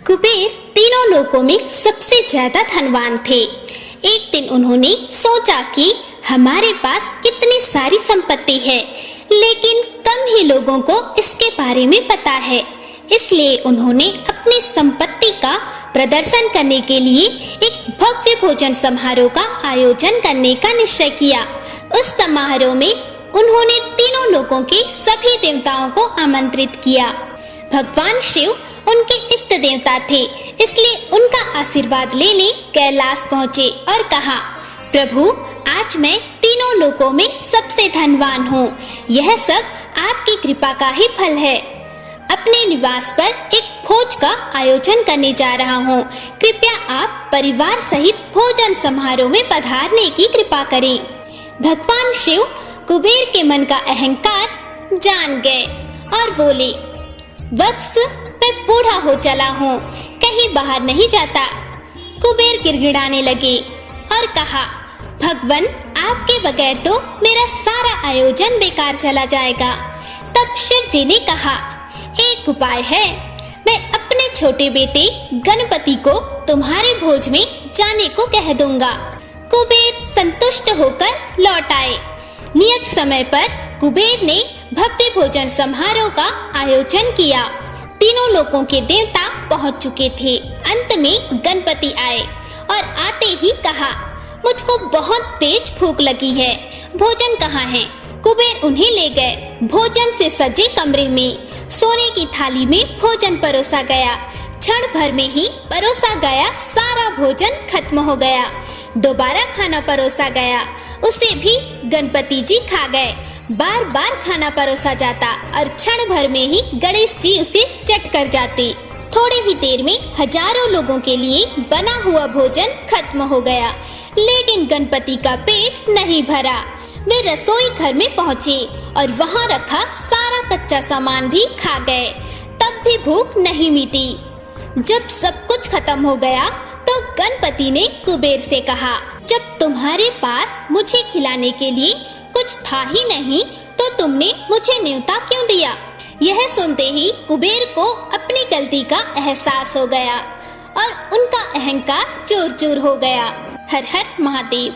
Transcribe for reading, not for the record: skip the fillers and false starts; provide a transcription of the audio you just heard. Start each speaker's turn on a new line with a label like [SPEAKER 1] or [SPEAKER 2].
[SPEAKER 1] कुबेर तीनों लोकों में सबसे ज्यादा धनवान थे। एक दिन उन्होंने सोचा कि हमारे पास इतनी सारी संपत्ति है, लेकिन कम ही लोगों को इसके बारे में पता है। इसलिए उन्होंने अपनी संपत्ति का प्रदर्शन करने के लिए एक भव्य भोजन समारोह का आयोजन करने का निश्चय किया। उस समारोह में उन्होंने तीनों लोकों के सभी देवताओं को आमंत्रित किया। भगवान शिव उनके इष्ट देवता थे, इसलिए उनका आशीर्वाद लेने कैलाश पहुँचे और कहा, प्रभु, आज मैं तीनों लोकों में सबसे धनवान हूँ। यह सब आपकी कृपा का ही फल है। अपने निवास पर एक भोज का आयोजन करने जा रहा हूँ। कृपया आप परिवार सहित भोजन समारोह में पधारने की कृपा करें। भगवान शिव कुबेर के मन का अहंकार जान गए और बोले, वत्स, मैं बूढ़ा हो चला हूँ, कहीं बाहर नहीं जाता। कुबेर गिड़गिड़ाने लगे और कहा, भगवान, आपके बगैर तो मेरा सारा आयोजन बेकार चला जाएगा। तब शिव जी ने कहा, एक उपाय है। मैं अपने छोटे बेटे गणपति को तुम्हारे भोज में जाने को कह दूंगा। कुबेर संतुष्ट होकर लौट आए। नियत समय पर कुबेर ने भव्य भोजन समारोह का आयोजन किया। तीनों लोकों के देवता पहुंच चुके थे। अंत में गणपति आए और आते ही कहा, मुझको बहुत तेज भूख लगी है, भोजन कहाँ है? कुबेर उन्हें ले गए भोजन से सजे कमरे में। सोने की थाली में भोजन परोसा गया। क्षण भर में ही परोसा गया सारा भोजन खत्म हो गया। दोबारा खाना परोसा गया, उसे भी गणपति जी खा गए। बार बार खाना परोसा जाता और क्षण भर में ही गणेश जी उसे चट कर जाते। थोड़ी ही देर में हजारों लोगों के लिए बना हुआ भोजन खत्म हो गया, लेकिन गणपति का पेट नहीं भरा। वे रसोई घर में पहुँचे और वहाँ रखा सारा कच्चा सामान भी खा गए, तब भी भूख नहीं मिटी। जब सब कुछ खत्म हो गया तो गणपति ने कुबेर से कहा, जब तुम्हारे पास मुझे खिलाने के लिए कुछ था ही नहीं तो तुमने मुझे न्योता क्यों दिया? यह सुनते ही कुबेर को अपनी गलती का एहसास हो गया और उनका अहंकार चूर चूर हो गया। हर हर महादेव।